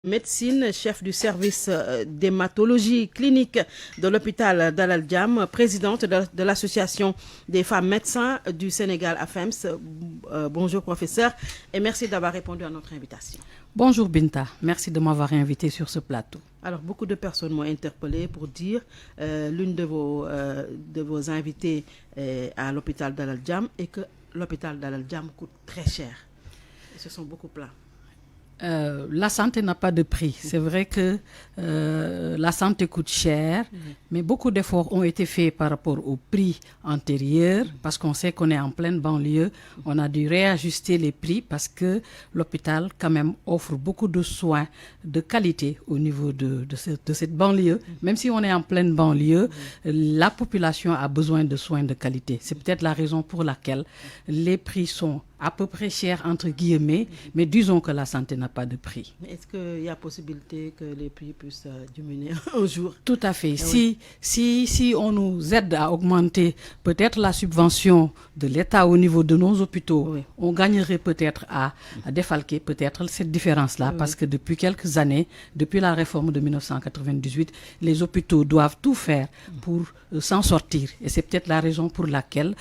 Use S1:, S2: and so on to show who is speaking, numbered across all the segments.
S1: Médecine, chef du service d'hématologie clinique de l'hôpital Dalal Jamm, présidente de l'association des femmes médecins du Sénégal, AFEMS. Bonjour professeur et merci d'avoir répondu à notre invitation.
S2: Bonjour Binta, merci de m'avoir invité sur ce plateau.
S1: Alors beaucoup de personnes m'ont interpellé pour dire l'une de vos invités à l'hôpital Dalal Jamm et que l'hôpital Dalal Jamm coûte très cher. Et ce sont beaucoup plein.
S2: La santé n'a pas de prix. C'est vrai que la santé coûte cher, mais beaucoup d'efforts ont été faits par rapport au prix antérieur, parce qu'on sait qu'on est en pleine banlieue. On a dû réajuster les prix parce que l'hôpital, quand même, offre beaucoup de soins de qualité au niveau de cette banlieue. Même si on est en pleine banlieue, la population a besoin de soins de qualité. C'est peut-être la raison pour laquelle les prix sont à peu près cher entre guillemets, mais disons que la santé n'a pas de prix.
S1: Est-ce qu'il y a possibilité que les prix puissent diminuer un jour?
S2: Tout à fait.
S1: Oui.
S2: Si on nous aide à augmenter peut-être la subvention de l'État au niveau de nos hôpitaux,
S1: Oui.
S2: on gagnerait peut-être à défalquer peut-être cette différence-là, parce que depuis quelques années, depuis la réforme de 1998, les hôpitaux doivent tout faire pour s'en sortir. Et c'est peut-être la raison pour laquelle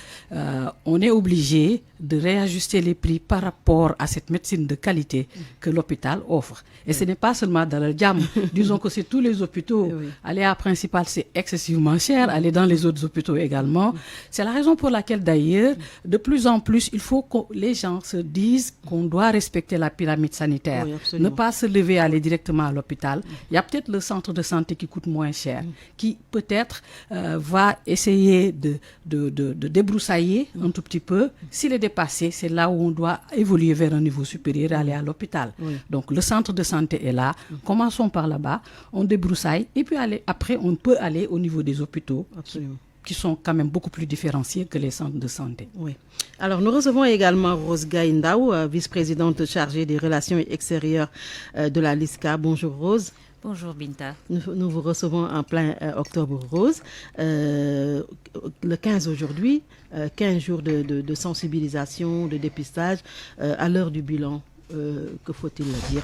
S2: on est obligé de réajuster les prix par rapport à cette médecine de qualité que l'hôpital offre. Et ce n'est pas seulement dans le Jamm. Disons que c'est tous les hôpitaux.
S1: Oui.
S2: Aller à Principal, c'est excessivement cher. Aller dans les autres hôpitaux également. C'est la raison pour laquelle, d'ailleurs, de plus en plus, il faut que les gens se disent qu'on doit respecter la pyramide sanitaire.
S1: Oui, absolument.
S2: Ne pas se lever, aller directement à l'hôpital. Il y a peut-être le centre de santé qui coûte moins cher, qui peut-être va essayer de débroussailler un tout petit peu. S'il est dépassé, c'est là où on doit évoluer vers un niveau supérieur et aller à l'hôpital.
S1: Oui.
S2: Donc le centre de santé est là. Commençons par là-bas, on débroussaille et puis après on peut aller au niveau des hôpitaux
S1: Absolument.
S2: qui sont quand même beaucoup plus différenciés que les centres de santé.
S1: Oui. Alors, nous recevons également Rose Gaïndao, vice-présidente chargée des relations extérieures de la LISCA. Bonjour Rose.
S3: Bonjour Binta.
S1: Nous vous recevons en plein octobre rose. Le 15 aujourd'hui, 15 jours de sensibilisation, de dépistage. À l'heure du bilan, que faut-il dire?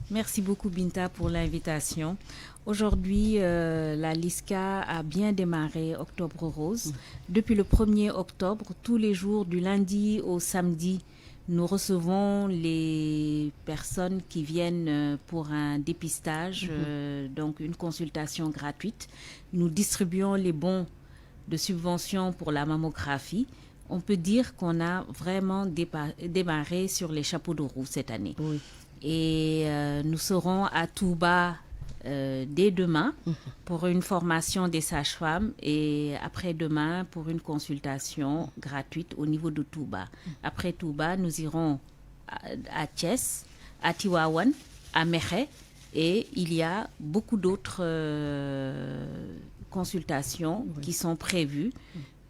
S3: Merci beaucoup Binta pour l'invitation. Aujourd'hui, la LISCA a bien démarré Octobre Rose. Depuis le 1er octobre, tous les jours du lundi au samedi, nous recevons les personnes qui viennent pour un dépistage, donc une consultation gratuite. Nous distribuons les bons de subvention pour la mammographie. On peut dire qu'on a vraiment démarré sur les chapeaux de roue cette année.
S1: Oui.
S3: Et nous serons à Touba dès demain pour une formation des sages-femmes et après-demain pour une consultation gratuite au niveau de Touba. Après Touba, nous irons à Thiès, à Tivaouane, à Mékhé et il y a beaucoup d'autres consultations qui sont prévues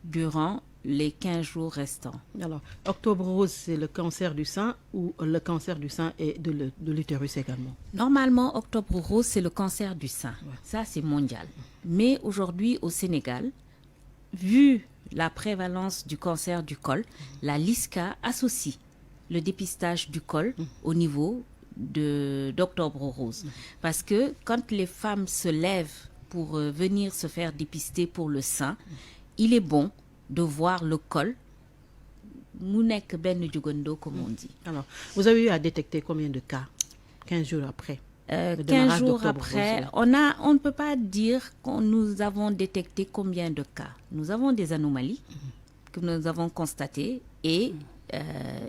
S3: durant les 15 jours restants.
S1: Alors, Octobre rose, c'est le cancer du sein ou le cancer du sein et de l'utérus également?
S3: Normalement, Octobre rose, c'est le cancer du sein.
S1: Ouais.
S3: Ça, c'est mondial. Mais aujourd'hui, au Sénégal, vu la prévalence du cancer du col, la LISCA associe le dépistage du col au niveau d'Octobre rose. Parce que quand les femmes se lèvent pour venir se faire dépister pour le sein, il est bon de voir le col, mounek ben djugondo comme on dit.
S1: Alors, vous avez eu à détecter combien de cas 15 jours après?
S3: 15 jours après, on ne peut pas dire que nous avons détecté combien de cas. Nous avons des anomalies que nous avons constatées et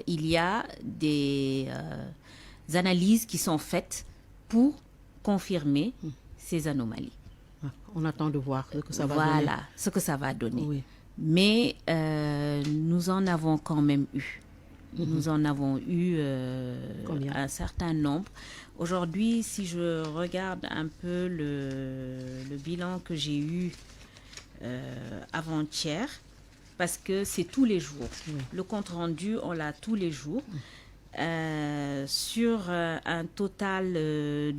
S3: il y a des analyses qui sont faites pour confirmer ces anomalies.
S1: On attend de voir ce que ça va donner.
S3: Voilà, ce que ça va donner.
S1: Oui.
S3: Mais nous en avons quand même eu. Nous en avons eu un certain nombre. Aujourd'hui, si je regarde un peu le bilan que j'ai eu avant-hier, parce que c'est tous les jours.
S1: Oui.
S3: Le compte-rendu, on l'a tous les jours. Sur un total de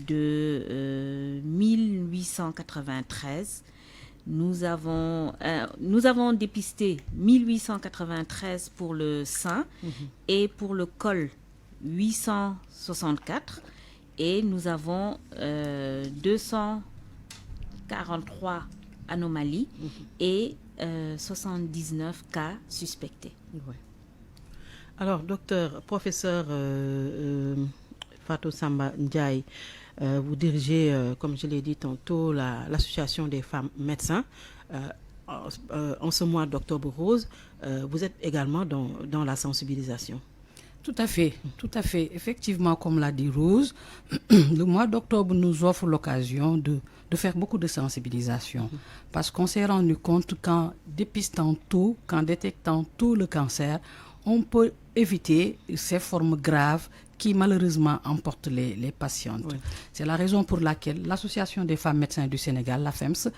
S3: 1893, nous avons dépisté 1893 pour le sein et pour le col 864 et nous avons 243 anomalies et 79 cas suspectés.
S1: Ouais. Alors, professeur Fatou Samba Ndiaye, vous dirigez, comme je l'ai dit tantôt, l'association des femmes médecins. En ce mois d'Octobre Rose, vous êtes également dans la sensibilisation.
S2: Tout à fait, tout à fait. Effectivement, comme l'a dit Rose, le mois d'octobre nous offre l'occasion de faire beaucoup de sensibilisation. Parce qu'on s'est rendu compte qu'en dépistant tôt, qu'en détectant tôt le cancer, on peut éviter ces formes graves qui malheureusement emportent les patientes. Oui. C'est la raison pour laquelle l'Association des femmes médecins du Sénégal, la FEMS,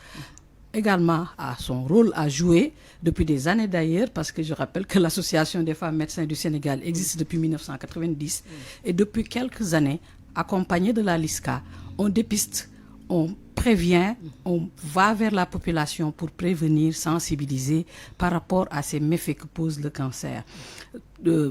S2: également a son rôle à jouer depuis des années d'ailleurs, parce que je rappelle que l'Association des femmes médecins du Sénégal existe depuis 1990 et depuis quelques années, accompagnée de la LISCA, on dépiste, on prévient, on va vers la population pour prévenir, sensibiliser par rapport à ces méfaits que pose le cancer.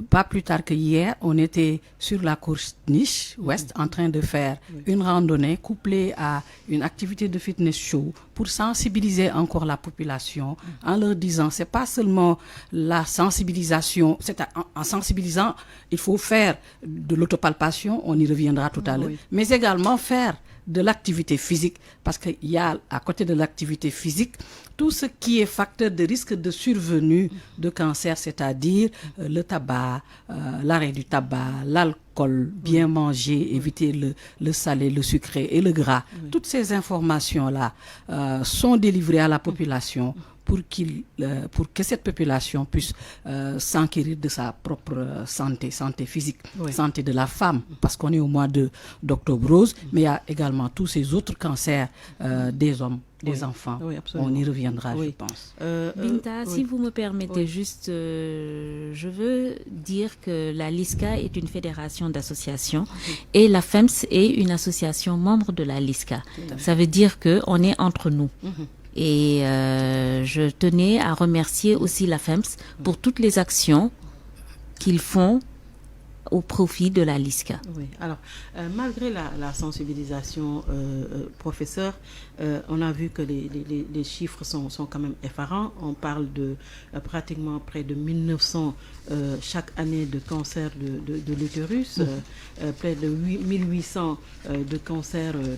S2: Pas plus tard que hier, on était sur la course Niche Ouest en train de faire une randonnée couplée à une activité de fitness show pour sensibiliser encore la population en leur disant c'est pas seulement la sensibilisation, en sensibilisant, il faut faire de l'autopalpation, on y reviendra tout à l'heure, mais également faire de l'activité physique, parce qu'il y a à côté de l'activité physique tout ce qui est facteur de risque de survenue de cancer, c'est-à-dire le tabac, l'arrêt du tabac, l'alcool, bien manger, éviter le salé, le sucré et le gras. Toutes ces informations-là sont délivrées à la population pour que cette population puisse s'enquérir de sa propre santé physique, santé de la femme, parce qu'on est au mois d'Octobre Rose, mais il y a également tous ces autres cancers des hommes, des enfants. On y reviendra, je pense.
S3: Binta, si vous me permettez juste, je veux dire que la LISCA est une fédération d'associations et la FEMS est une association membre de la LISCA. Ça veut dire qu'on est entre nous. Et je tenais à remercier aussi la FEMS pour toutes les actions qu'ils font au profit de la LISCA.
S1: Oui, alors, malgré la sensibilisation, professeur, on a vu que les chiffres sont quand même effarants. On parle de pratiquement près de 1900 chaque année de cancer de l'utérus, près de 1800 de cancer de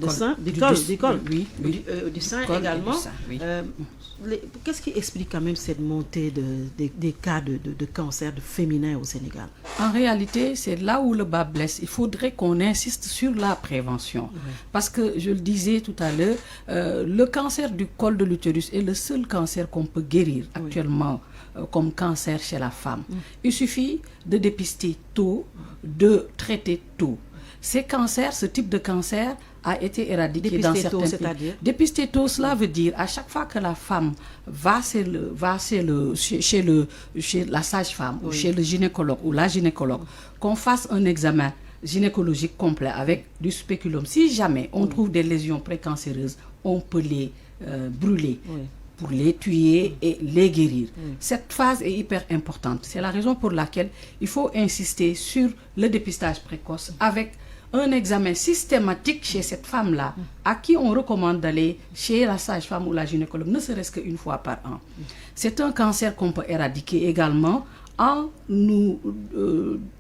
S1: sein, du col, du sein également. Qu'est-ce qui explique quand même cette montée des cas de cancer féminin au Sénégal?
S2: En réalité, c'est là où le bas blesse. Il faudrait qu'on insiste sur la prévention. Parce que, je le disais tout à l'heure, le cancer du col de l'utérus est le seul cancer qu'on peut guérir actuellement comme cancer chez la femme. Il suffit de dépister tôt, de traiter tôt. Ces cancers, ce type de cancer a été éradiqué dans certains pays. Dépister tôt, cela veut dire à chaque fois que la femme va chez la sage-femme ou chez le gynécologue ou la gynécologue, qu'on fasse un examen gynécologique complet avec du spéculum. Si jamais on trouve des lésions précancéreuses, on peut les brûler pour les tuer et les guérir. Cette phase est hyper importante. C'est la raison pour laquelle il faut insister sur le dépistage précoce avec un examen systématique chez cette femme-là, à qui on recommande d'aller chez la sage-femme ou la gynécologue, ne serait-ce qu'une fois par an. C'est un cancer qu'on peut éradiquer également en nous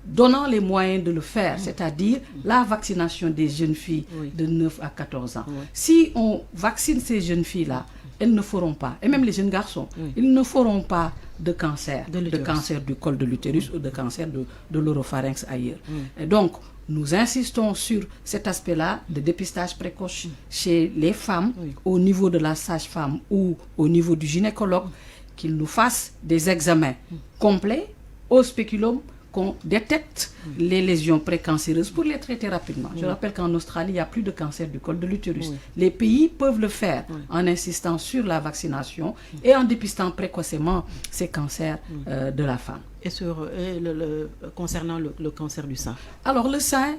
S2: donnant les moyens de le faire, c'est-à-dire la vaccination des jeunes filles de 9 à 14 ans. Si on vaccine ces jeunes filles-là, elles ne feront pas, et même les jeunes garçons, ils ne feront pas de cancer, de cancer du col de l'utérus ou de cancer de l'oropharynx ailleurs. Et donc, nous insistons sur cet aspect-là de dépistage précoce chez les femmes, au niveau de la sage-femme ou au niveau du gynécologue, qu'ils nous fassent des examens complets au spéculum, qu'on détecte les lésions précancéreuses pour les traiter rapidement. Je rappelle qu'en Australie, il n'y a plus de cancer du col de l'utérus. Les pays peuvent le faire en insistant sur la vaccination et en dépistant précocement ces cancers de la femme.
S1: et concernant le cancer du sein?
S2: Alors le sein,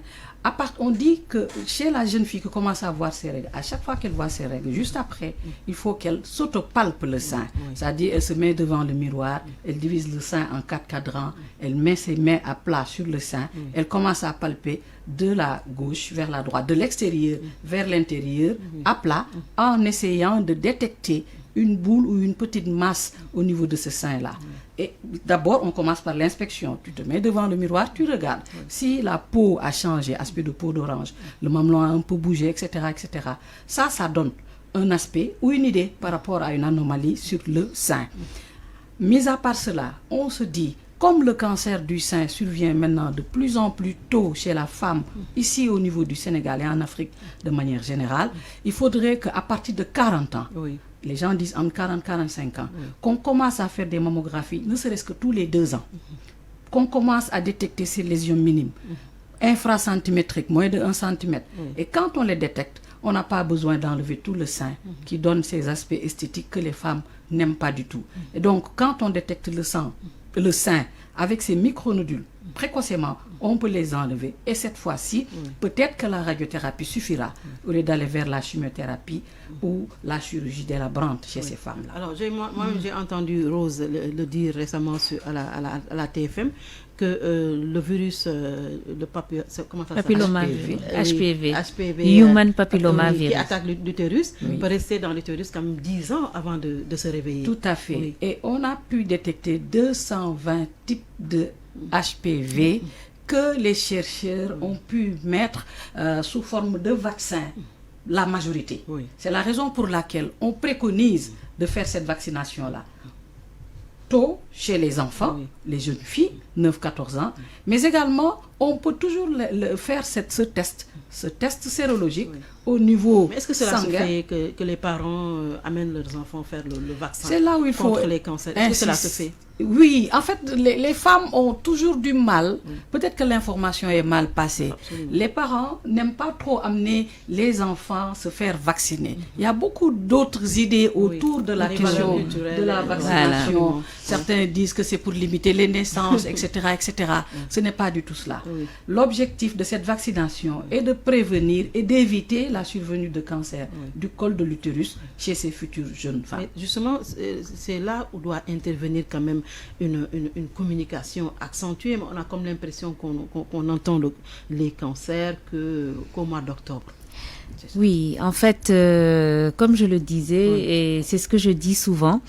S2: on dit que chez la jeune fille qui commence à voir ses règles, à chaque fois qu'elle voit ses règles, juste après, il faut qu'elle s'autopalpe le sein. C'est-à-dire, elle se met devant le miroir, elle divise le sein en 4 cadrans, elle met ses mains à plat sur le sein, elle commence à palper de la gauche vers la droite, de l'extérieur vers l'intérieur, à plat, en essayant de détecter une boule ou une petite masse au niveau de ce sein-là. Et d'abord, on commence par l'inspection. Tu te mets devant le miroir, tu regardes. Si la peau a changé, aspect de peau d'orange, le mamelon a un peu bougé, etc., etc., ça donne un aspect ou une idée par rapport à une anomalie sur le sein. Mis à part cela, on se dit, comme le cancer du sein survient maintenant de plus en plus tôt chez la femme, ici au niveau du Sénégal et en Afrique de manière générale, il faudrait qu'à partir de 40 ans, les gens disent entre 40 et 45 ans, qu'on commence à faire des mammographies, ne serait-ce que tous les 2 ans, qu'on commence à détecter ces lésions minimes, infracentimétriques, moins de 1 cm. Et quand on les détecte, on n'a pas besoin d'enlever tout le sein qui donne ces aspects esthétiques que les femmes n'aiment pas du tout. Et donc, quand on détecte le sein avec ces micronodules, précocement, on peut les enlever. Et cette fois-ci, peut-être que la radiothérapie suffira au lieu d'aller vers la chimiothérapie ou la chirurgie délabrante chez ces femmes-là.
S1: Alors, moi-même, j'ai entendu Rose le dire récemment à la TFM que le virus,
S3: HPV, Human Papilloma Virus,
S1: qui attaque l'utérus, peut rester dans l'utérus quand même 10 ans avant de se réveiller.
S2: Tout à fait. Oui. Et on a pu détecter 220 types de HPV que les chercheurs ont pu mettre sous forme de vaccin, la majorité. C'est la raison pour laquelle on préconise de faire cette vaccination-là tôt chez les enfants, les jeunes filles, 9-14 ans, mais également on peut toujours faire ce test sérologique au niveau
S1: mais est-ce que cela
S2: sanguin.
S1: Se fait que les parents amènent leurs enfants faire le vaccin
S2: C'est là où il faut
S1: contre les cancers? Est-ce que cela se fait?
S2: Oui, en fait, les femmes ont toujours du mal. Peut-être que l'information est mal passée.
S1: Absolument.
S2: Les parents n'aiment pas trop amener les enfants se faire vacciner. Il y a beaucoup d'autres idées autour de la question de la vaccination.
S1: Voilà.
S2: Certains disent que c'est pour limiter les naissances, etc., etc. Ce n'est pas du tout cela. L'objectif de cette vaccination est de prévenir et d'éviter la survenue de cancer du col de l'utérus chez ces futures jeunes femmes.
S1: Mais justement, c'est là où doit intervenir quand même une communication accentuée, mais on a comme l'impression qu'on entend les cancers qu'au mois d'octobre.
S3: Oui, en fait, comme je le disais, et c'est ce que je dis souvent,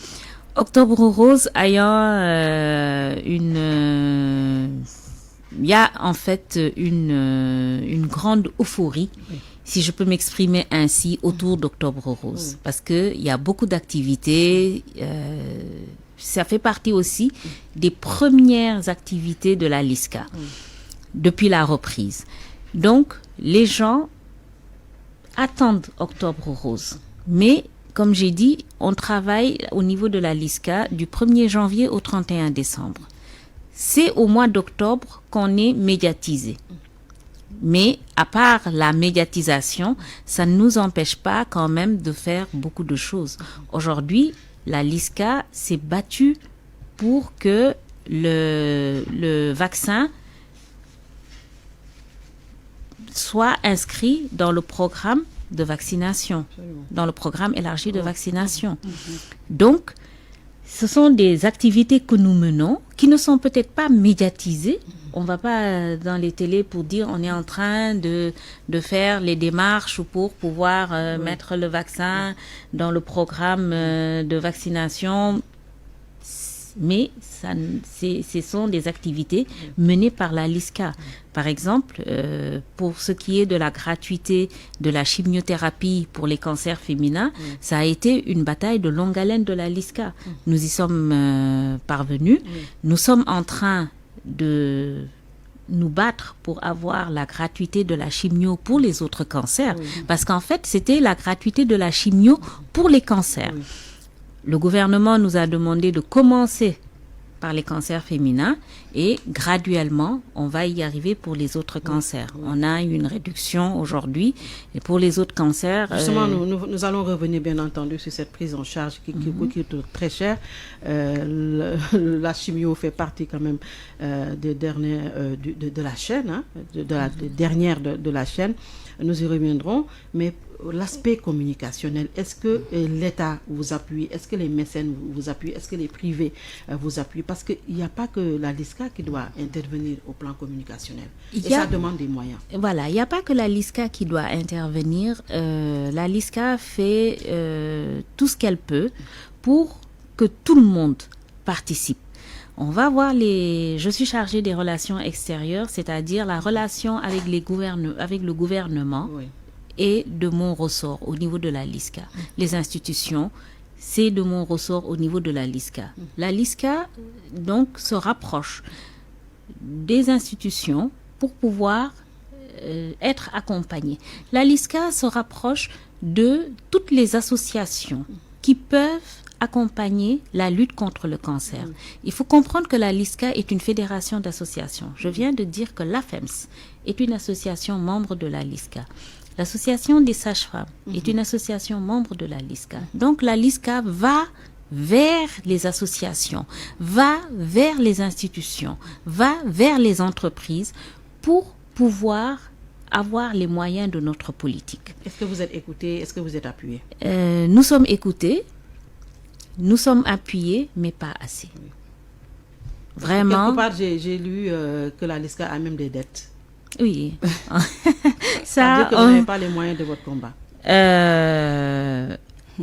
S3: Octobre Rose ayant il y a en fait une grande euphorie, si je peux m'exprimer ainsi, autour d'Octobre Rose, parce que il y a beaucoup d'activités. Ça fait partie aussi des premières activités de la LISCA depuis la reprise. Donc, les gens attendent Octobre Rose. Mais, comme j'ai dit, on travaille au niveau de la LISCA du 1er janvier au 31 décembre. C'est au mois d'octobre qu'on est médiatisé. Mais, à part la médiatisation, ça ne nous empêche pas quand même de faire beaucoup de choses. Aujourd'hui, la LISCA s'est battue pour que le vaccin soit inscrit dans le programme de vaccination, dans le programme élargi de vaccination. Donc, ce sont des activités que nous menons qui ne sont peut-être pas médiatisées. On ne va pas dans les télés pour dire on est en train de faire les démarches pour pouvoir mettre le vaccin dans le programme de vaccination. Mais ce sont des activités menées par la LISCA. Par exemple, pour ce qui est de la gratuité de la chimiothérapie pour les cancers féminins, ça a été une bataille de longue haleine de la LISCA. Nous y sommes parvenus. Nous sommes en train de nous battre pour avoir la gratuité de la chimio pour les autres cancers. Parce qu'en fait, c'était la gratuité de la chimio pour les cancers. Le gouvernement nous a demandé de commencer par les cancers féminins Et graduellement, on va y arriver pour les autres cancers. On a une réduction aujourd'hui. Et pour les autres cancers...
S1: Justement, nous allons revenir bien entendu sur cette prise en charge qui coûte très cher. La chimio fait partie quand même des dernières de la chaîne, hein, des dernières de la chaîne. Nous y reviendrons. Mais l'aspect communicationnel, est-ce que l'État vous appuie? Est-ce que les mécènes vous appuient? Est-ce que les privés vous appuient? Parce qu'il n'y a pas que la LISCA qui doit intervenir au plan communicationnel. Et ça demande des moyens.
S3: Voilà, il n'y a pas que la LISCA qui doit intervenir. La LISCA fait tout ce qu'elle peut pour que tout le monde participe. On va voir je suis chargée des relations extérieures, c'est-à-dire la relation avec avec le gouvernement.
S1: Oui.
S3: Et de mon ressort au niveau de la LISCA. Les institutions, c'est de mon ressort au niveau de la LISCA. La LISCA, donc, se rapproche des institutions pour pouvoir être accompagnée. La LISCA se rapproche de toutes les associations qui peuvent accompagner la lutte contre le cancer. Il faut comprendre que la LISCA est une fédération d'associations. Je viens de dire que l'AFEMS est une association membre de la LISCA. L'association des sages-femmes est une association membre de la LISCA. Donc la LISCA va vers les associations, va vers les institutions, va vers les entreprises pour pouvoir avoir les moyens de notre politique.
S1: Est-ce que vous êtes écoutés? Est-ce que vous êtes appuyés?
S3: Nous sommes écoutés, nous sommes appuyés, mais pas assez.
S1: Oui.
S3: Vraiment.
S1: Quelque part, j'ai lu que la LISCA a même des dettes.
S3: Oui.
S1: Ça veut dire que vous n'avez pas les moyens de votre combat.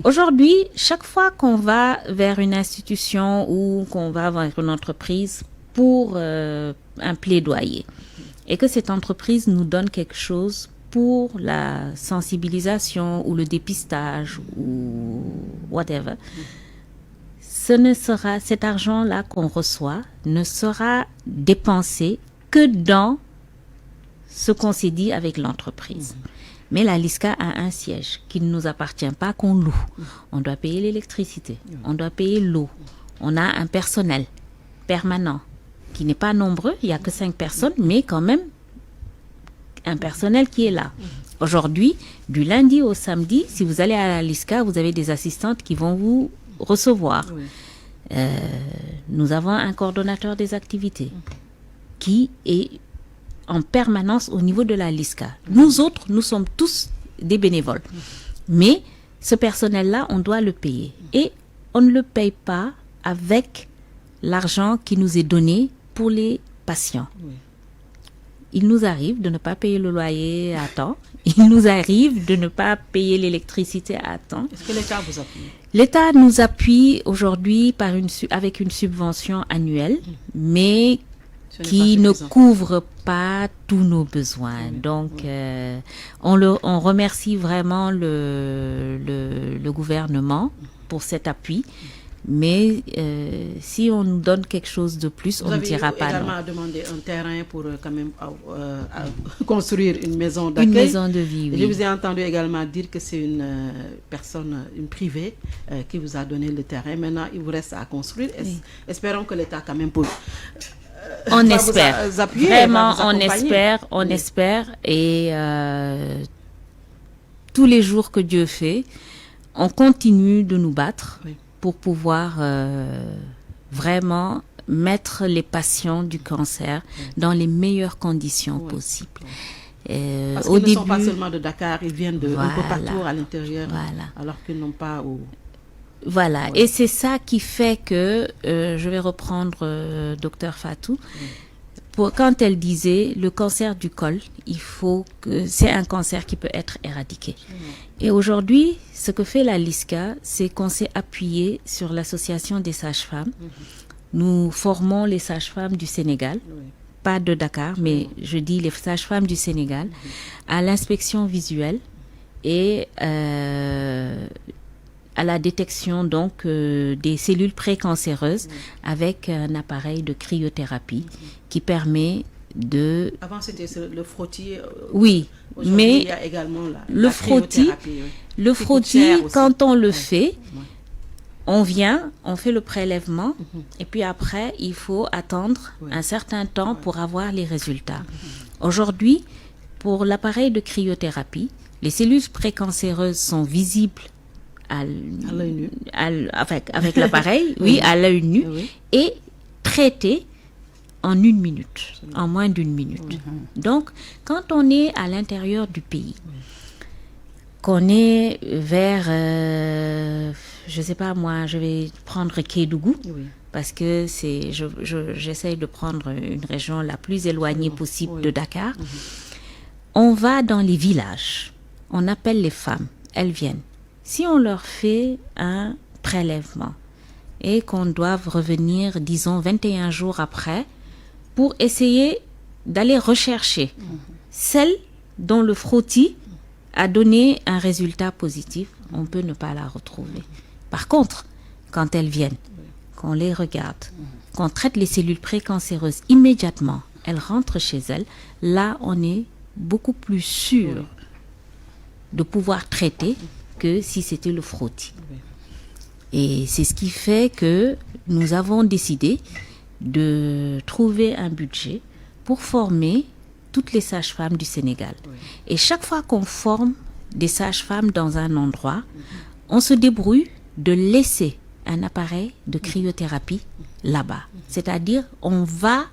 S3: Aujourd'hui, chaque fois qu'on va vers une institution ou qu'on va vers une entreprise pour un plaidoyer et que cette entreprise nous donne quelque chose pour la sensibilisation ou le dépistage ou whatever, cet argent-là qu'on reçoit ne sera dépensé que dans ce qu'on s'est dit avec l'entreprise. Mais la LISCA a un siège qui ne nous appartient pas, qu'on loue. On doit payer l'électricité, on doit payer l'eau. On a un personnel permanent qui n'est pas nombreux, il n'y a que 5 personnes, mais quand même un personnel qui est là. Aujourd'hui, du lundi au samedi, si vous allez à la LISCA, vous avez des assistantes qui vont vous recevoir. Nous avons un coordonnateur des activités qui est en permanence au niveau de la LISCA. Nous autres, nous sommes tous des bénévoles. Mais ce personnel-là, on doit le payer. Et on ne le paye pas avec l'argent qui nous est donné pour les patients. Il nous arrive de ne pas payer le loyer à temps. Il nous arrive de ne pas payer l'électricité à temps.
S1: Est-ce que l'État vous appuie?
S3: L'État nous appuie aujourd'hui avec une subvention annuelle, mais qui ne couvre pas tous nos besoins. Donc, on remercie vraiment le gouvernement pour cet appui. Mais si on nous donne quelque chose de plus, on ne dira pas non.
S1: Vous avez également demandé un terrain pour quand même construire une maison d'accueil.
S3: Une maison de vie, oui.
S1: Je vous ai entendu également dire que c'est une personne, une privée, qui vous a donné le terrain. Maintenant, il vous reste à construire. Espérons que l'État quand même peut...
S3: On espère.
S1: Vous appuyer,
S3: vraiment,
S1: vous
S3: on espère. Et tous les jours que Dieu fait, on continue de nous battre. Oui. Pour pouvoir vraiment mettre les patients du cancer dans les meilleures conditions possibles.
S1: Parce qu'ils ne sont pas seulement de Dakar, ils viennent un peu partout à l'intérieur, alors qu'ils n'ont pas...
S3: Voilà, et c'est ça qui fait que, je vais reprendre Dr Fatou, quand elle disait le cancer du col, c'est un cancer qui peut être éradiqué. Et aujourd'hui, ce que fait la LISCA, c'est qu'on s'est appuyé sur l'association des sages-femmes. Nous formons les sages-femmes du Sénégal, pas de Dakar, mais je dis les sages-femmes du Sénégal, à l'inspection visuelle et à la détection donc des cellules précancéreuses avec un appareil de cryothérapie qui permet de...
S1: Avant c'était le frottis.
S3: Oui, mais
S1: il y a également
S3: le frottis, quand on le fait, On vient, on fait le prélèvement, et puis après, il faut attendre un certain temps pour avoir les résultats. Aujourd'hui, pour l'appareil de cryothérapie, les cellules précancéreuses sont visibles
S1: l'œil nu.
S3: Avec l'appareil, à l'œil nu, et traitées en 1 minute, en moins d'1 minute. Donc, quand on est à l'intérieur du pays, qu'on est vers, je ne sais pas moi, je vais prendre Kédougou, parce que j'essaye de prendre une région la plus éloignée possible de Dakar. On va dans les villages, on appelle les femmes, elles viennent. Si on leur fait un prélèvement et qu'on doit revenir, disons, 21 jours après, pour essayer d'aller rechercher celle dont le frottis a donné un résultat positif, on peut ne pas la retrouver. Par contre, quand elles viennent, qu'on les regarde, qu'on traite les cellules précancéreuses immédiatement, elles rentrent chez elles, là on est beaucoup plus sûr de pouvoir traiter que si c'était le frottis. Et c'est ce qui fait que nous avons décidé de trouver un budget pour former toutes les sages-femmes du Sénégal. Et chaque fois qu'on forme des sages-femmes dans un endroit, on se débrouille de laisser un appareil de cryothérapie là-bas. C'est-à-dire, on va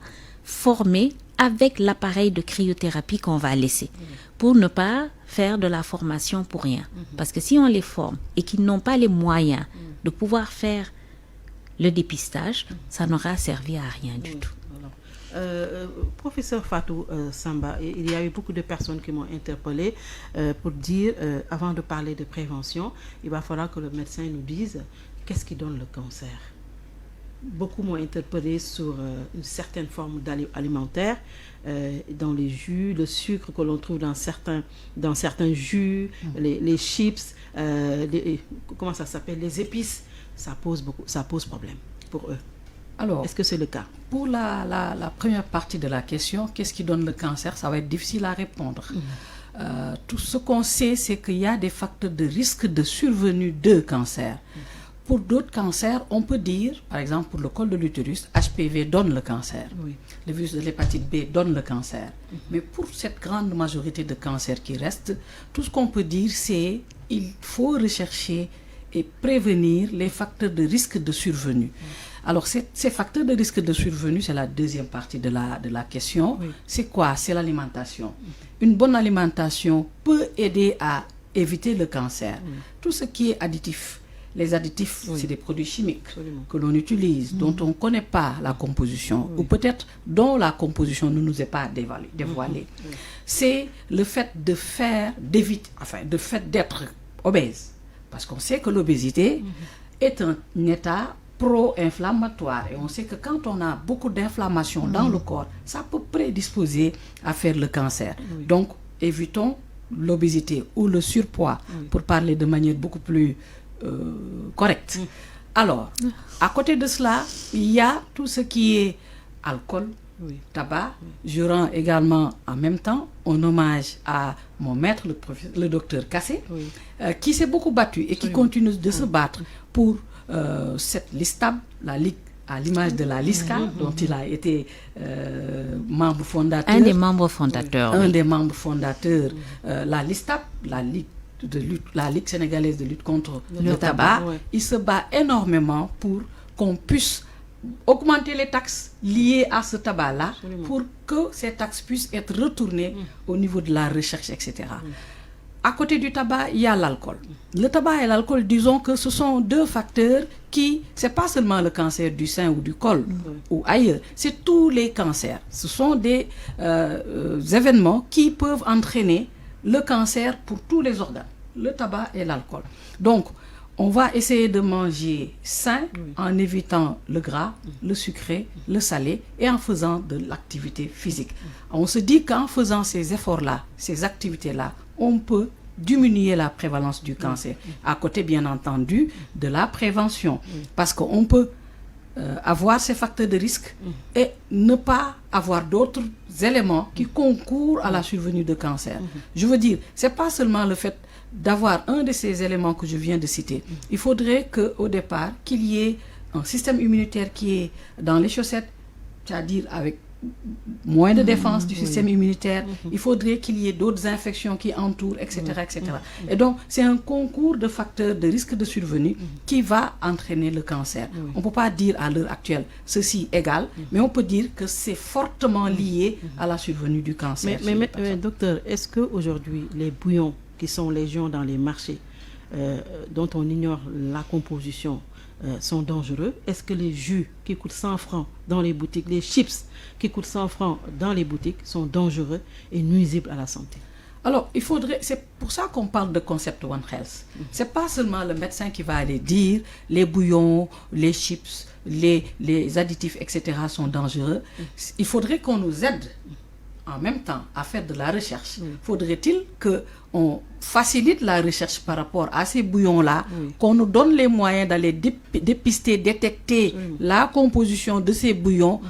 S3: former avec l'appareil de cryothérapie qu'on va laisser, pour ne pas faire de la formation pour rien. Parce que si on les forme et qu'ils n'ont pas les moyens de pouvoir faire le dépistage, ça n'aura servi à rien du tout.
S1: Professeur Fatou Samba, il y a eu beaucoup de personnes qui m'ont interpellé pour dire, avant de parler de prévention, il va falloir que le médecin nous dise qu'est-ce qui donne le cancer. Beaucoup m'ont interpellé sur une certaine forme alimentaire, dans les jus, le sucre que l'on trouve dans certains jus, les chips, comment ça s'appelle, les épices, ça pose problème pour eux.
S2: Alors,
S1: est-ce que c'est le cas?
S2: Pour la première partie de la question, qu'est-ce qui donne le cancer? Ça va être difficile à répondre. Tout ce qu'on sait, c'est qu'il y a des facteurs de risque de survenue de cancer. Pour d'autres cancers, on peut dire, par exemple pour le col de l'utérus, HPV donne le cancer. Le virus de l'hépatite B donne le cancer. Mais pour cette grande majorité de cancers qui restent, tout ce qu'on peut dire, c'est qu'il faut rechercher et prévenir les facteurs de risque de survenue. Alors, ces facteurs de risque de survenue, c'est la deuxième partie de la question. C'est quoi? C'est l'alimentation. Une bonne alimentation peut aider à éviter le cancer. Tout ce qui est additif. Les additifs, c'est des produits chimiques que l'on utilise, dont on ne connaît pas la composition, ou peut-être dont la composition ne nous est pas dévoilée. C'est le fait d'être obèse. Parce qu'on sait que l'obésité est un état pro-inflammatoire. Et on sait que quand on a beaucoup d'inflammation dans le corps, ça peut prédisposer à faire le cancer. Donc, évitons l'obésité ou le surpoids, pour parler de manière beaucoup plus correcte. Alors, à côté de cela, il y a tout ce qui est alcool, tabac. Je rends également en même temps un hommage à mon maître, le docteur Kassé, qui s'est beaucoup battu et qui continue de se battre pour cette LISTAB, à l'image de la LISCA, dont il a été membre fondateur.
S3: Un des membres fondateurs.
S2: Un des membres fondateurs. La LISTAB, la Ligue sénégalaise de lutte contre le tabac, il se bat énormément pour qu'on puisse augmenter les taxes liées à ce tabac-là, pour que ces taxes puissent être retournées au niveau de la recherche, etc. À côté du tabac, il y a l'alcool. Le tabac et l'alcool, disons que ce sont deux facteurs qui, c'est pas seulement le cancer du sein ou du col ou ailleurs, c'est tous les cancers. Ce sont des événements qui peuvent entraîner le cancer pour tous les organes, le tabac et l'alcool. Donc, on va essayer de manger sain en évitant le gras, le sucré, le salé et en faisant de l'activité physique. On se dit qu'en faisant ces efforts-là, ces activités-là, on peut diminuer la prévalence du cancer. À côté, bien entendu, de la prévention. Parce qu'on peut avoir ces facteurs de risque et ne pas avoir d'autres éléments qui concourent à la survenue de cancer. Je veux dire, c'est pas seulement le fait d'avoir un de ces éléments que je viens de citer. Il faudrait qu'au départ, qu'il y ait un système immunitaire qui est dans les chaussettes, c'est-à-dire avec moins de défense du système immunitaire. Il faudrait qu'il y ait d'autres infections qui entourent, etc. etc. Et donc, c'est un concours de facteurs de risque de survenue qui va entraîner le cancer. On ne peut pas dire à l'heure actuelle ceci égale, mais on peut dire que c'est fortement lié à la survenue du cancer.
S1: Mais docteur, est-ce qu'aujourd'hui, les bouillons qui sont légion dans les marchés, dont on ignore la composition, sont dangereux? Est-ce que les jus qui coûtent 100 francs dans les boutiques, les chips qui coûtent 100 francs dans les boutiques sont dangereux et nuisibles à la santé?
S2: Alors, c'est pour ça qu'on parle de concept One Health. C'est pas seulement le médecin qui va aller dire les bouillons, les chips, les additifs, etc. sont dangereux. Il faudrait qu'on nous aide en même temps à faire de la recherche. Faudrait-il qu'on facilite la recherche par rapport à ces bouillons-là, qu'on nous donne les moyens d'aller dépister, détecter la composition de ces bouillons,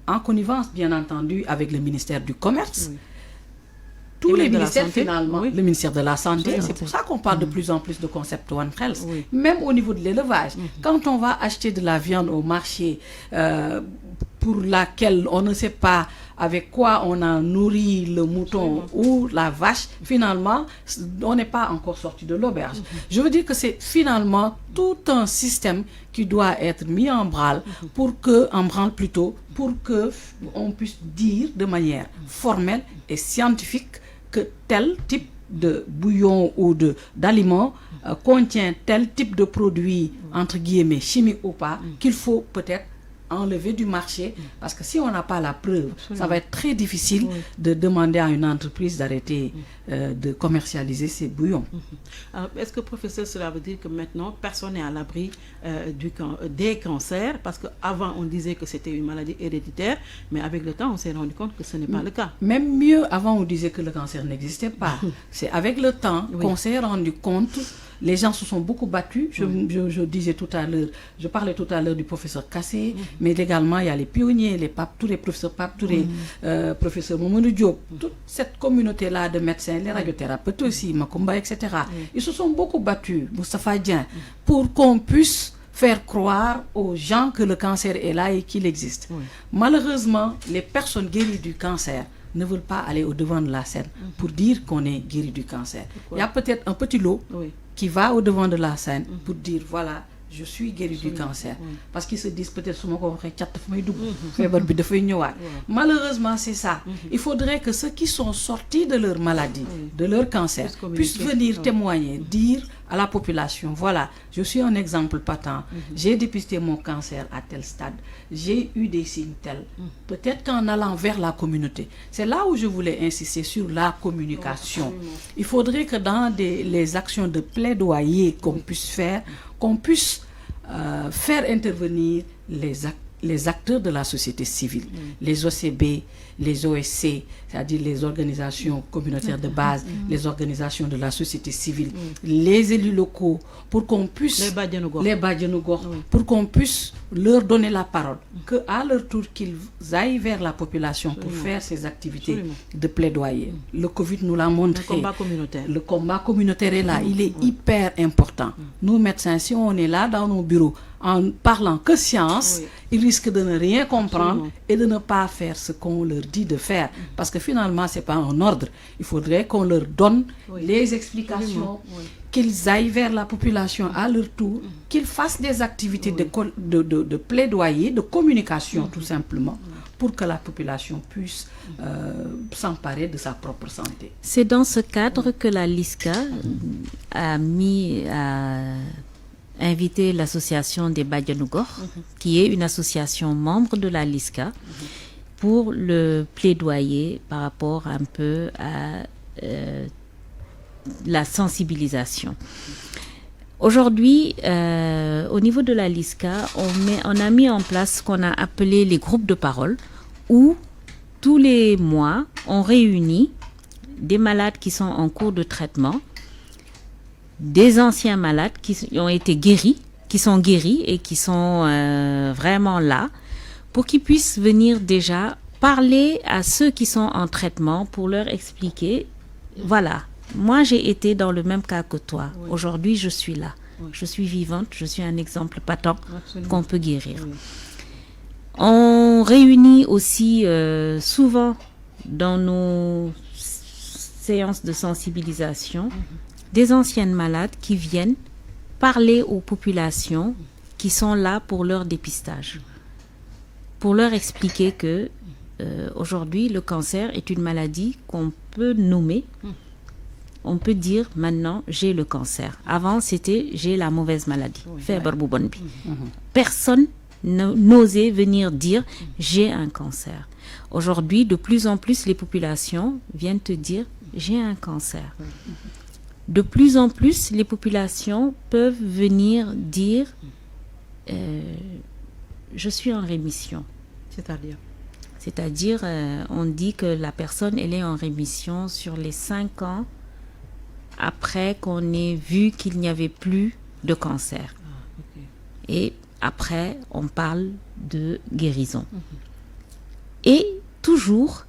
S2: en connivence, bien entendu, avec le ministère du Commerce, tous les ministères finalement, le ministère de la Santé. C'est pour ça qu'on parle de plus en plus de concept One Health. Même au niveau de l'élevage, quand on va acheter de la viande au marché pour laquelle on ne sait pas avec quoi on a nourri le mouton ou la vache, finalement, on n'est pas encore sorti de l'auberge. Je veux dire que c'est finalement tout un système qui doit être mis en branle pour que on puisse dire de manière formelle et scientifique que tel type de bouillon ou d'aliment contient tel type de produit, entre guillemets, chimique ou pas, qu'il faut peut-être enlever du marché, parce que si on n'a pas la preuve, ça va être très difficile de demander à une entreprise d'arrêter de commercialiser ces bouillons.
S1: Alors, est-ce que, professeur, cela veut dire que maintenant, personne n'est à l'abri des cancers? Parce qu'avant, on disait que c'était une maladie héréditaire, mais avec le temps, on s'est rendu compte que ce n'est pas le cas.
S2: Même mieux, avant, on disait que le cancer n'existait pas. C'est avec le temps qu'on s'est rendu compte. Les gens se sont beaucoup battus. Je disais tout à l'heure, je parlais tout à l'heure du professeur Kassé, mais également il y a les pionniers, les Pape Touré, professeur Pape Touré, professeur Mamadou Diop, toute cette communauté-là de médecins, les radiothérapeutes aussi, Makumba, etc. Ils se sont beaucoup battus, Moustapha Dieng, pour qu'on puisse faire croire aux gens que le cancer est là et qu'il existe. Malheureusement, les personnes guéries du cancer ne veulent pas aller au-devant de la scène pour dire qu'on est guéri du cancer. Il y a peut-être un petit lot qui va au-devant de la scène pour dire, voilà, je suis guéri du cancer. Parce qu'ils se disent peut-être, malheureusement, c'est ça. Il faudrait que ceux qui sont sortis de leur maladie, de leur cancer, puissent venir témoigner, dire à la population, voilà, je suis un exemple patent, j'ai dépisté mon cancer à tel stade, j'ai eu des signes tels. Peut-être qu'en allant vers la communauté, c'est là où je voulais insister sur la communication. Il faudrait que dans les actions de plaidoyer qu'on puisse faire faire intervenir les acteurs de la société civile, les OCB, les OSC, c'est-à-dire les organisations communautaires de base, les organisations de la société civile, les élus locaux, pour qu'on puisse, les Badianougor, pour qu'on puisse leur donner la parole, qu'à leur tour qu'ils aillent vers la population pour faire ces activités de plaidoyer. Le Covid nous l'a montré. Le combat communautaire est là, il est hyper important. Nous médecins, si on est là dans nos bureaux, en parlant que science, ils risquent de ne rien comprendre et de ne pas faire ce qu'on leur dit de faire. Parce que finalement, ce n'est pas un ordre. Il faudrait qu'on leur donne les explications, qu'ils aillent vers la population à leur tour, qu'ils fassent des activités de plaidoyer, de communication tout simplement, pour que la population puisse s'emparer de sa propre santé.
S3: C'est dans ce cadre que la LISCA a invité l'association des Badianougor, qui est une association membre de la LISCA, pour le plaidoyer par rapport un peu à la sensibilisation. Aujourd'hui, au niveau de la LISCA, on a mis en place ce qu'on a appelé les groupes de parole, où tous les mois, on réunit des malades qui sont en cours de traitement, des anciens malades qui ont été guéris, qui sont guéris et qui sont vraiment là, pour qu'ils puissent venir déjà parler à ceux qui sont en traitement pour leur expliquer, voilà, moi j'ai été dans le même cas que toi. Oui. Aujourd'hui, je suis là. Oui. Je suis vivante, je suis un exemple patent qu'on peut guérir. Oui. On réunit aussi souvent dans nos séances de sensibilisation des anciennes malades qui viennent parler aux populations qui sont là pour leur dépistage, pour leur expliquer que aujourd'hui le cancer est une maladie qu'on peut nommer. On peut dire maintenant j'ai le cancer. Avant c'était j'ai la mauvaise maladie. Personne n'osait venir dire j'ai un cancer. Aujourd'hui, de plus en plus, les populations viennent te dire j'ai un cancer. De plus en plus, les populations peuvent venir dire je suis en rémission. C'est-à-dire, on dit que la personne elle est en rémission sur les 5 ans après qu'on ait vu qu'il n'y avait plus de cancer. Et après, on parle de guérison. Et toujours,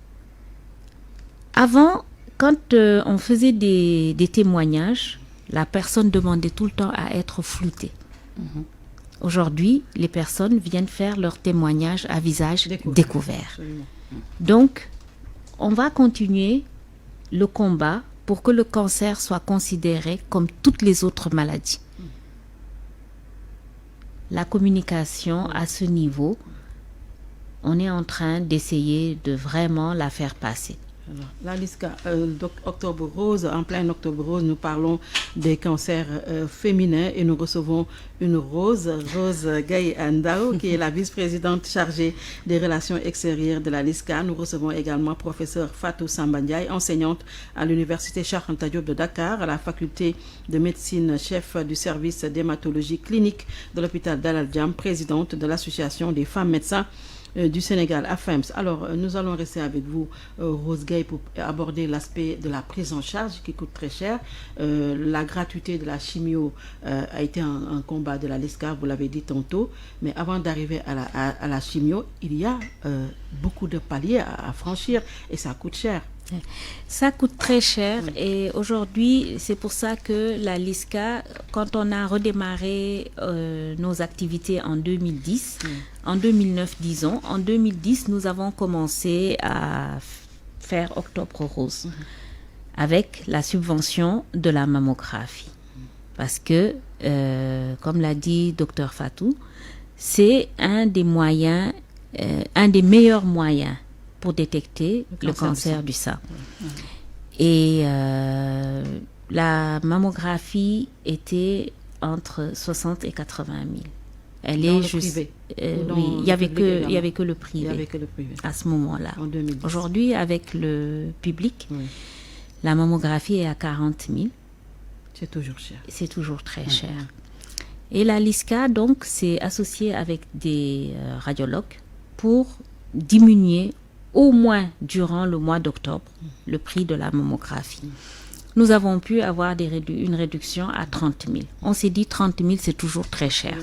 S3: avant, quand on faisait des témoignages, la personne demandait tout le temps à être floutée. Aujourd'hui, les personnes viennent faire leurs témoignages à visage découvert. Donc, on va continuer le combat pour que le cancer soit considéré comme toutes les autres maladies. La communication à ce niveau, on est en train d'essayer de vraiment la faire passer.
S1: Alors, la LISCA, Octobre Rose, en plein Octobre Rose, nous parlons des cancers féminins et nous recevons une Rose Gaye Andao, qui est la vice-présidente chargée des relations extérieures de la LISCA. Nous recevons également professeur Fatou Samba Ndiaye, enseignante à l'université Cheikh Anta Diop de Dakar, à la faculté de médecine, chef du service d'hématologie clinique de l'hôpital Dalal Jamm, présidente de l'association des femmes médecins du Sénégal, AFEMS. Alors, nous allons rester avec vous, Rose Gaye, pour aborder l'aspect de la prise en charge qui coûte très cher. La gratuité de la chimio a été un combat de la LISCA, vous l'avez dit tantôt, mais avant d'arriver à la chimio, il y a beaucoup de paliers à franchir et ça coûte cher.
S3: Ça coûte très cher et aujourd'hui, c'est pour ça que la LISCA, quand on a redémarré nos activités en 2010, en 2009 disons, en 2010 nous avons commencé à faire Octobre Rose avec la subvention de la mammographie. Parce que, comme l'a dit Dr Fatou, c'est un des moyens, un des meilleurs moyens pour détecter le cancer du sein. Et la mammographie était entre 60 et 80 000. Elle
S1: dans
S3: est
S1: le
S3: juste.
S1: Privé.
S3: Oui, il y avait que le privé. À ce moment-là. Aujourd'hui, avec le public, la mammographie est à 40 000.
S1: C'est toujours cher.
S3: C'est toujours très cher. Et la LISCA, donc, s'est associée avec des radiologues pour diminuer au moins durant le mois d'octobre le prix de la mammographie. Nous avons pu avoir une réduction à 30 000. On s'est dit 30 000, c'est toujours très cher.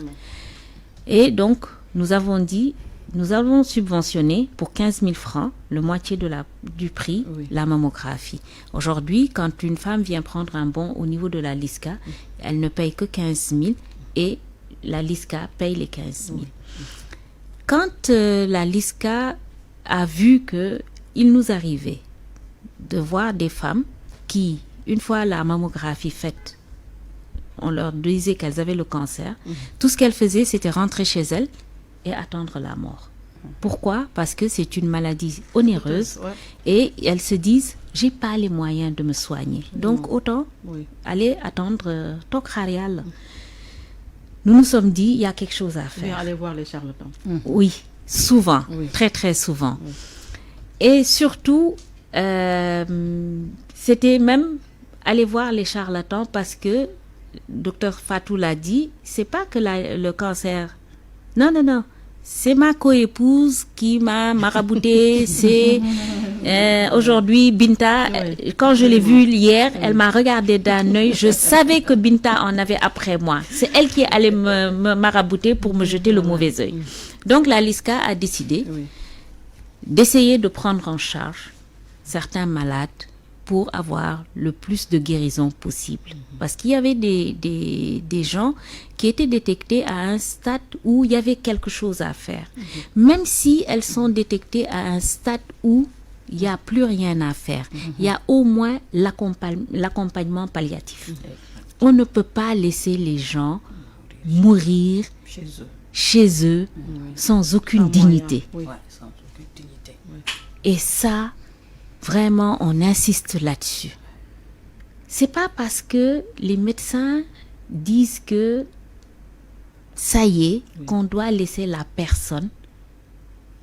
S3: Et donc, nous avons dit, nous avons subventionné pour 15 000 francs, le moitié du prix, la mammographie. Aujourd'hui, quand une femme vient prendre un bon au niveau de la LISCA, elle ne paye que 15 000 et la LISCA paye les 15 000. Quand la LISCA a vu qu'il nous arrivait de voir des femmes qui, une fois la mammographie faite, on leur disait qu'elles avaient le cancer, tout ce qu'elles faisaient, c'était rentrer chez elles et attendre la mort. Pourquoi? Parce que c'est une maladie onéreuse et elles se disent, j'ai pas les moyens de me soigner. Donc autant aller attendre Tokrarial. Nous nous sommes dit, il y a quelque chose à faire.
S1: Aller voir les charlatans.
S3: Oui. Souvent, très très souvent. Et surtout, c'était même aller voir les charlatans parce que Dr Fatou l'a dit, c'est pas que le cancer. Non, c'est ma coépouse qui m'a marabouté, c'est Aujourd'hui, Binta, quand je l'ai vue hier, elle m'a regardé d'un œil. Je savais que Binta en avait après moi. C'est elle qui allait me marabouter pour me jeter le mauvais œil. Donc la LISCA a décidé d'essayer de prendre en charge certains malades pour avoir le plus de guérison possible. Parce qu'il y avait des gens qui étaient détectés à un stade où il y avait quelque chose à faire. Même si elles sont détectées à un stade où il n'y a plus rien à faire. Il y a au moins l'accompagnement palliatif. On ne peut pas laisser les gens mourir chez eux sans aucune dignité. Et ça, vraiment, on insiste là-dessus. C'est pas parce que les médecins disent que ça y est, qu'on doit laisser la personne.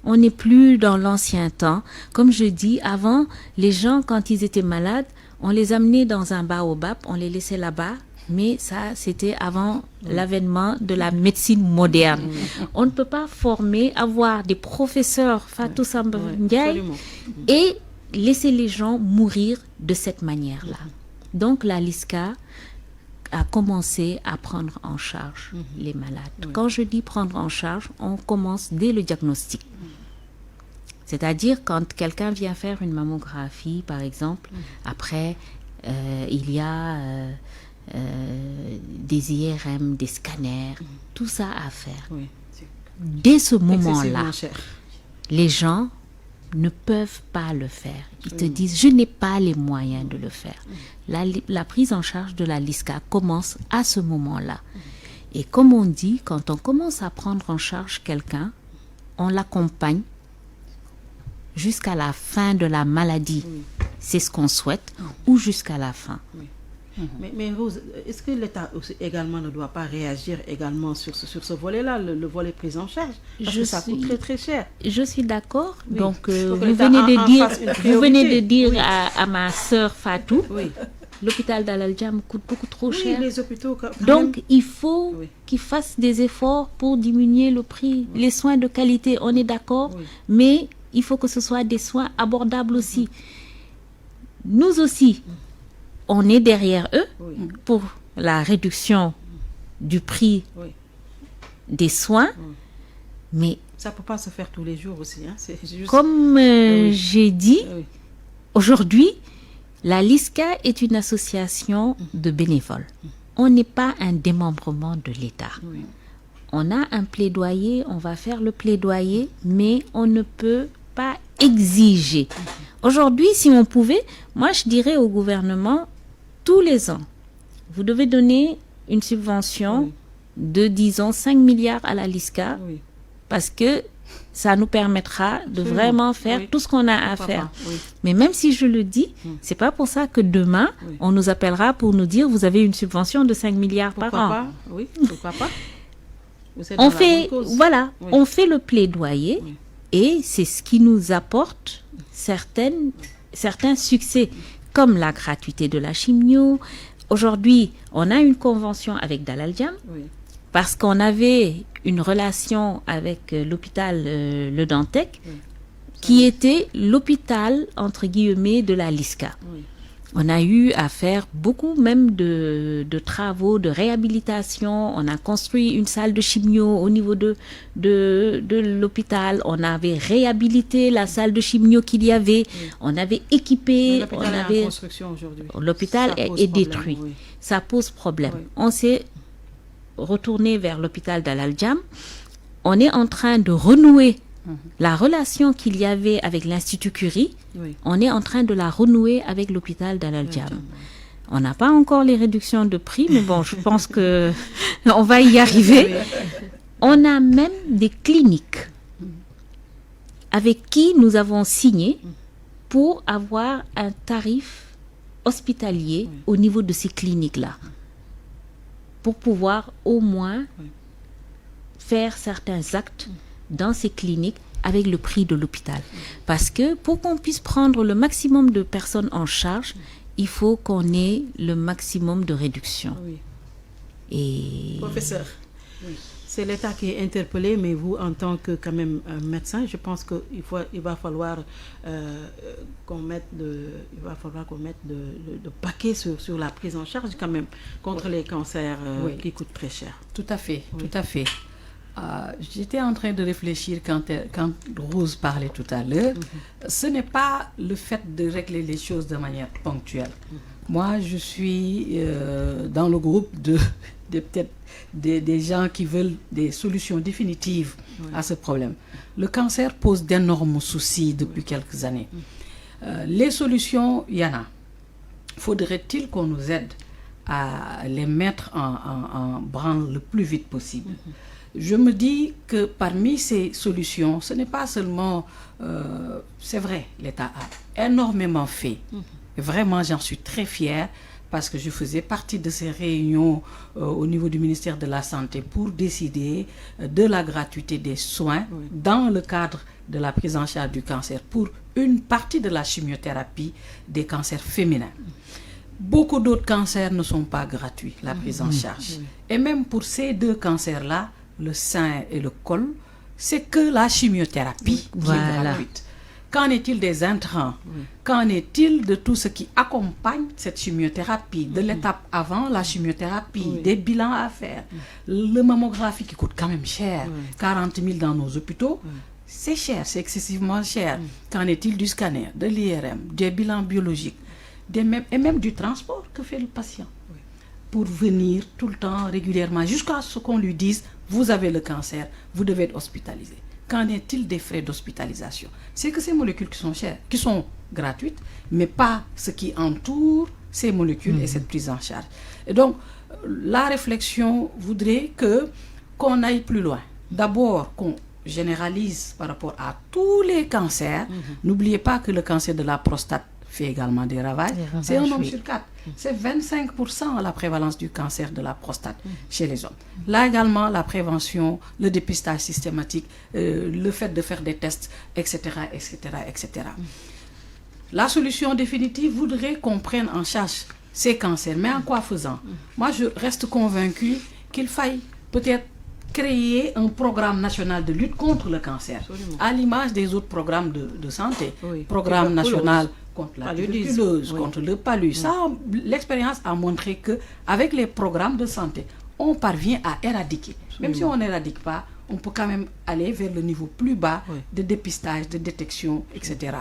S3: On n'est plus dans l'ancien temps. Comme je dis, avant, les gens, quand ils étaient malades, on les amenait dans un baobab, on les laissait là-bas. Mais ça, c'était avant l'avènement de la médecine moderne. On ne peut pas avoir des professeurs Fatou Samba Ndiaye et laisser les gens mourir de cette manière-là. Donc la LISCA a commencé à prendre en charge les malades. Quand je dis prendre en charge, on commence dès le diagnostic. C'est-à-dire quand quelqu'un vient faire une mammographie, par exemple, après, il y a des IRM, des scanners, tout ça à faire. Dès ce moment-là, les gens ne peuvent pas le faire. Ils te disent, je n'ai pas les moyens de le faire. La prise en charge de la LISCA commence à ce moment-là. Et comme on dit, quand on commence à prendre en charge quelqu'un, on l'accompagne jusqu'à la fin de la maladie. C'est ce qu'on souhaite, ou jusqu'à la fin.
S1: Mais Rose, est-ce que l'État également ne doit pas réagir également sur ce volet-là, le volet prise en charge? Parce que ça coûte très très cher.
S3: Je suis d'accord. Donc, vous venez de dire à ma sœur Fatou, l'hôpital d'Al Djam coûte beaucoup trop cher.
S1: Les hôpitaux,
S3: donc, il faut qu'ils fassent des efforts pour diminuer le prix. Les soins de qualité, on est d'accord, mais il faut que ce soit des soins abordables aussi. Nous aussi, on est derrière eux pour la réduction du prix des soins, mais
S1: ça ne peut pas se faire tous les jours aussi. Hein? C'est juste...
S3: Comme j'ai dit, aujourd'hui, la LISCA est une association de bénévoles. On n'est pas un démembrement de l'État. On a un plaidoyer, on va faire le plaidoyer, mais on ne peut pas exiger. Aujourd'hui, si on pouvait, moi je dirais au gouvernement, tous les ans, vous devez donner une subvention de, disons, 5 milliards à la LISCA, parce que ça nous permettra de vraiment faire tout ce qu'on a à faire. Mais même si je le dis, c'est pas pour ça que demain, on nous appellera pour nous dire, vous avez une subvention de 5 milliards par an.
S1: Pourquoi pas?
S3: On fait, on fait le plaidoyer et c'est ce qui nous apporte certains succès, comme la gratuité de la chimio. Aujourd'hui, on a une convention avec Dalal Jamm parce qu'on avait une relation avec l'hôpital Le Dantec qui était l'hôpital, entre guillemets, de la LISCA. On a eu à faire beaucoup même de travaux de réhabilitation. On a construit une salle de chimio au niveau de l'hôpital. On avait réhabilité la salle de chimio qu'il y avait. On avait équipé. L'hôpital est détruit. Ça pose problème. On s'est retourné vers l'hôpital d'Al Djam. On est en train de renouer la relation qu'il y avait avec l'Institut Curie, on est en train de la renouer avec l'hôpital d'Al Djam. On n'a pas encore les réductions de prix, mais bon, je pense que on va y arriver. On a même des cliniques avec qui nous avons signé pour avoir un tarif hospitalier au niveau de ces cliniques-là, pour pouvoir au moins faire certains actes dans ces cliniques avec le prix de l'hôpital. Parce que pour qu'on puisse prendre le maximum de personnes en charge, il faut qu'on ait le maximum de réduction.
S1: Professeur, C'est l'État qui est interpellé, mais vous, en tant que quand même médecin, je pense qu'il va falloir qu'on mette de paquet sur la prise en charge quand même contre les cancers qui coûtent très cher.
S2: Tout à fait, tout à fait. J'étais en train de réfléchir quand Rose parlait tout à l'heure. Ce n'est pas le fait de régler les choses de manière ponctuelle. Moi, je suis dans le groupe des gens qui veulent des solutions définitives à ce problème. Le cancer pose d'énormes soucis depuis quelques années. Les solutions, il y en a. Faudrait-il qu'on nous aide à les mettre en branle le plus vite possible? Je me dis que parmi ces solutions, ce n'est pas seulement... c'est vrai, l'État a énormément fait. Vraiment, j'en suis très fière parce que je faisais partie de ces réunions au niveau du ministère de la Santé pour décider de la gratuité des soins dans le cadre de la prise en charge du cancer pour une partie de la chimiothérapie des cancers féminins. Beaucoup d'autres cancers ne sont pas gratuits, la prise en charge. Et même pour ces deux cancers-là, le sein et le col, c'est que la chimiothérapie qui est gratuite. Qu'en est-il des intrants? Qu'en est-il de tout ce qui accompagne cette chimiothérapie? De l'étape avant la chimiothérapie, des bilans à faire, le mammographie qui coûte quand même cher, 40 000 dans nos hôpitaux, c'est cher, c'est excessivement cher. Qu'en est-il du scanner, de l'IRM, des bilans biologiques, et même du transport que fait le patient pour venir tout le temps, régulièrement, jusqu'à ce qu'on lui dise « vous avez le cancer, vous devez être hospitalisé ». Qu'en est-il des frais d'hospitalisation? C'est que ces molécules qui sont chères, qui sont gratuites, mais pas ce qui entoure ces molécules et cette prise en charge. Et donc, la réflexion voudrait qu'on aille plus loin. D'abord, qu'on généralise par rapport à tous les cancers. N'oubliez pas que le cancer de la prostate fait également des ravages. C'est un homme sur 4. C'est 25% la prévalence du cancer de la prostate chez les hommes. Là également, la prévention, le dépistage systématique, le fait de faire des tests, etc., etc., etc. La solution définitive voudrait qu'on prenne en charge ces cancers. Mais en quoi faisant? Moi, je reste convaincue qu'il faille peut-être créer un programme national de lutte contre le cancer, à l'image des autres programmes de santé. Programme national contre la tuberculose, contre le palud. Ça, l'expérience a montré qu'avec les programmes de santé, on parvient à éradiquer. Même si on n'éradique pas, on peut quand même aller vers le niveau plus bas de dépistage, de détection, etc.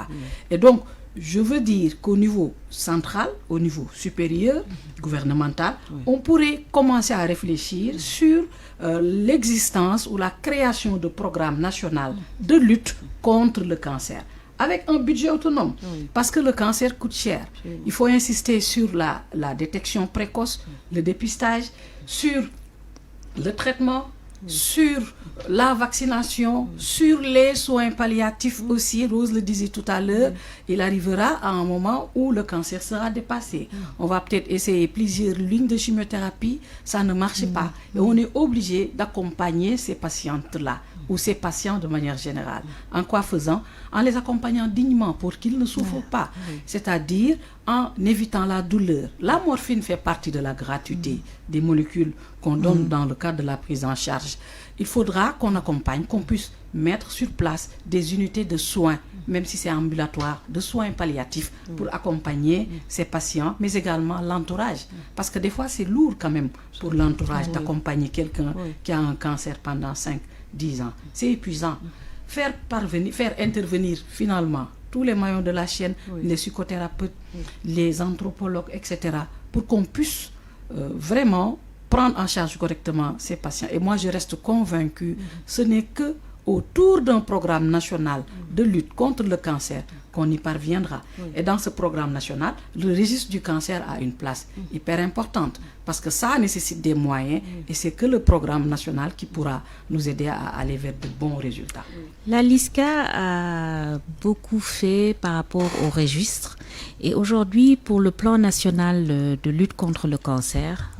S2: Et donc, je veux dire qu'au niveau central, au niveau supérieur, gouvernemental, on pourrait commencer à réfléchir sur l'existence ou la création de programmes nationaux de lutte contre le cancer, avec un budget autonome, parce que le cancer coûte cher. Il faut insister sur la détection précoce, le dépistage, sur le traitement, sur la vaccination, sur les soins palliatifs aussi. Rose le disait tout à l'heure, il arrivera à un moment où le cancer sera dépassé. On va peut-être essayer plusieurs lignes de chimiothérapie, ça ne marche pas. Et on est obligé d'accompagner ces patientes-là, ou ces patients de manière générale. En quoi faisant? En les accompagnant dignement pour qu'ils ne souffrent pas. C'est-à-dire en évitant la douleur. La morphine fait partie de la gratuité des molécules qu'on donne dans le cadre de la prise en charge. Il faudra qu'on accompagne, qu'on puisse mettre sur place des unités de soins, même si c'est ambulatoire, de soins palliatifs pour accompagner ces patients, mais également l'entourage. Parce que des fois, c'est lourd quand même pour l'entourage d'accompagner quelqu'un qui a un cancer pendant 5-10 ans. C'est épuisant. Faire intervenir finalement tous les maillons de la chaîne, les psychothérapeutes, les anthropologues, etc., pour qu'on puisse vraiment prendre en charge correctement ces patients. Et moi, je reste convaincue, ce n'est que autour d'un programme national de lutte contre le cancer qu'on y parviendra. Et dans ce programme national, le registre du cancer a une place hyper importante parce que ça nécessite des moyens et c'est que le programme national qui pourra nous aider à aller vers de bons résultats.
S3: La LISCA a beaucoup fait par rapport au registre et aujourd'hui, pour le plan national de lutte contre le cancer,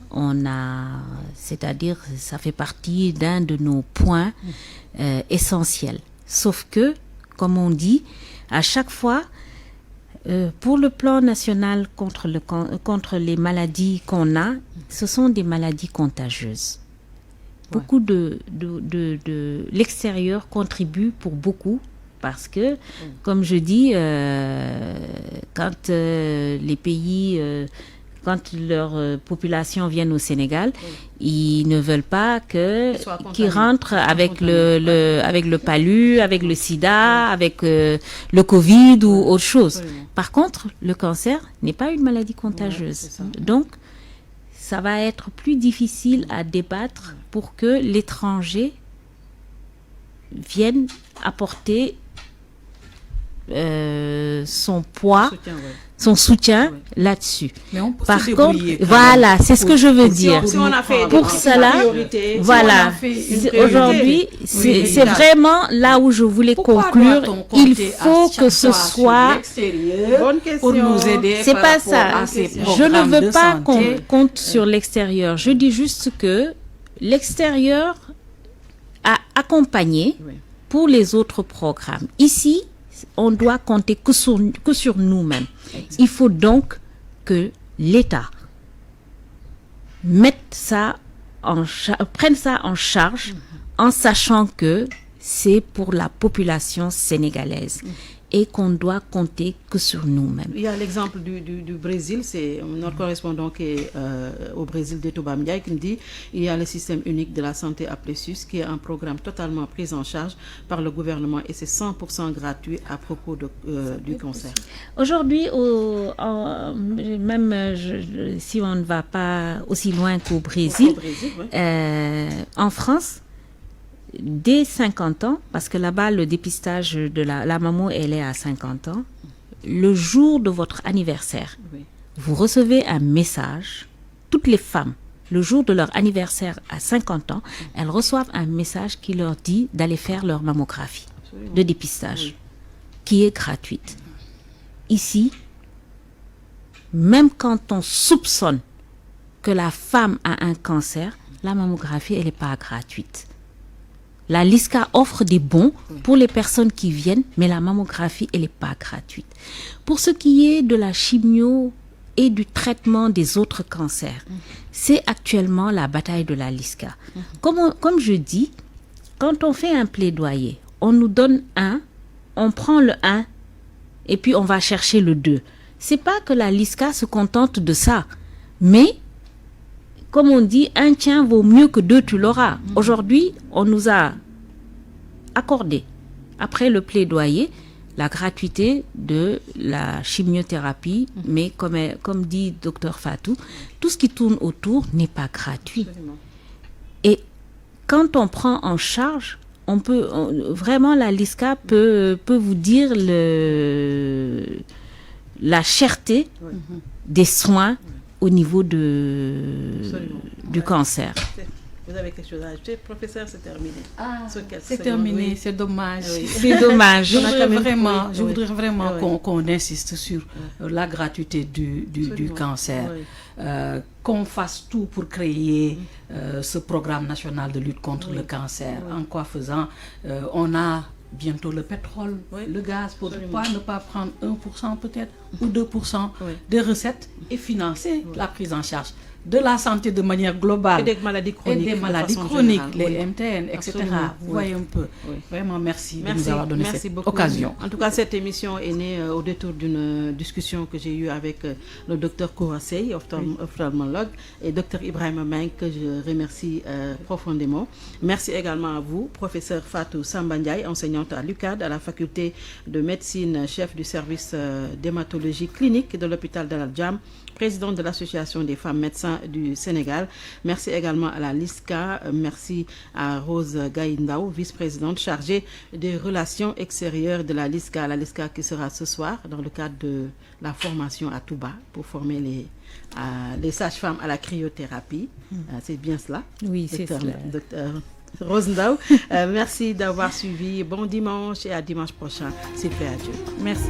S3: c'est-à-dire ça fait partie d'un de nos points essentiels. Sauf que, comme on dit, à chaque fois, pour le plan national contre les maladies qu'on a, ce sont des maladies contagieuses. beaucoup de l'extérieur contribue pour beaucoup. Parce que, comme je dis, quand les pays, quand leur population vient au Sénégal, ils ne veulent pas qu'ils rentrent avec le palu, avec le sida, avec le Covid ou autre chose. Par contre, le cancer n'est pas une maladie contagieuse. Donc, ça va être plus difficile à débattre pour que l'étranger vienne apporter son poids, son soutien là-dessus.
S2: Mais on peut
S3: Par
S2: se
S3: contre,
S2: débrouiller
S3: voilà, c'est ce que je veux dire.
S1: Si on a fait
S3: pour cela, voilà, aujourd'hui, c'est vraiment là où je voulais conclure. Il faut que ce soit
S2: pour nous aider.
S3: C'est pas ça. Je ne veux pas qu'on compte sur l'extérieur. Je dis juste que l'extérieur a accompagné pour les autres programmes. Ici, on doit compter que sur nous-mêmes. Il faut donc que l'État prenne ça en charge en sachant que c'est pour la population sénégalaise et qu'on doit compter que sur nous-mêmes.
S1: Il y a l'exemple du Brésil, c'est notre correspondant qui est au Brésil de Tobamdia qui me dit il y a le système unique de la santé à Plessis qui est un programme totalement pris en charge par le gouvernement et c'est 100% gratuit à propos du cancer. Aujourd'hui,
S3: si on ne va pas aussi loin qu'au Brésil, en France, dès 50 ans, parce que là-bas, le dépistage de la maman, elle est à 50 ans, le jour de votre anniversaire, vous recevez un message, toutes les femmes, le jour de leur anniversaire à 50 ans, elles reçoivent un message qui leur dit d'aller faire leur mammographie de dépistage, qui est gratuite. Ici, même quand on soupçonne que la femme a un cancer, la mammographie, elle n'est pas gratuite. La LISCA offre des bons pour les personnes qui viennent, mais la mammographie, elle n'est pas gratuite. Pour ce qui est de la chimio et du traitement des autres cancers, c'est actuellement la bataille de la LISCA. Comme je dis, quand on fait un plaidoyer, on nous donne on prend le 1 et puis on va chercher le 2. C'est pas que la LISCA se contente de ça, mais comme on dit, un tien vaut mieux que 2, tu l'auras. Aujourd'hui, on nous a accordé, après le plaidoyer, la gratuité de la chimiothérapie, mais comme dit Dr Fatou, tout ce qui tourne autour n'est pas gratuit. Absolument. Et quand on prend en charge, vraiment la LISCA peut vous dire la cherté des soins au niveau du cancer.
S1: Vous avez quelque chose à ajouter, professeur, c'est terminé.
S2: C'est terminé, c'est dommage.
S3: C'est dommage.
S2: Je voudrais vraiment qu'on insiste sur la gratuité du cancer. Qu'on fasse tout pour créer ce programme national de lutte contre le cancer. En quoi faisant, on a bientôt le pétrole, le gaz, pourquoi ne pas prendre 1% peut-être ou 2% des recettes et financer la prise en charge de la santé de manière globale.
S1: Et des maladies chroniques.
S2: Les MTN, etc. Vous voyez un peu. Vraiment, merci de nous avoir donné cette occasion.
S1: En tout cas, cette émission est née au détour d'une discussion que j'ai eue avec le docteur Kourassey, ophtalmologue, et docteur Ibrahima Meng, que je remercie profondément. Merci également à vous, professeur Fatou Sambandiaï, enseignante à l'UCAD, à la faculté de médecine, chef du service d'hématologie clinique de l'hôpital Dalal Jamm, présidente de l'association des femmes médecins du Sénégal. Merci également à la LISCA. Merci à Rose Gaïndao, vice-présidente chargée des relations extérieures de la LISCA qui sera ce soir dans le cadre de la formation à Touba pour former les sages-femmes à la cryothérapie. C'est bien cela?
S3: Oui, c'est cela.
S1: Docteur Rose Ndao, merci d'avoir suivi. Bon dimanche et à dimanche prochain. C'est fait, adieu.
S3: Merci.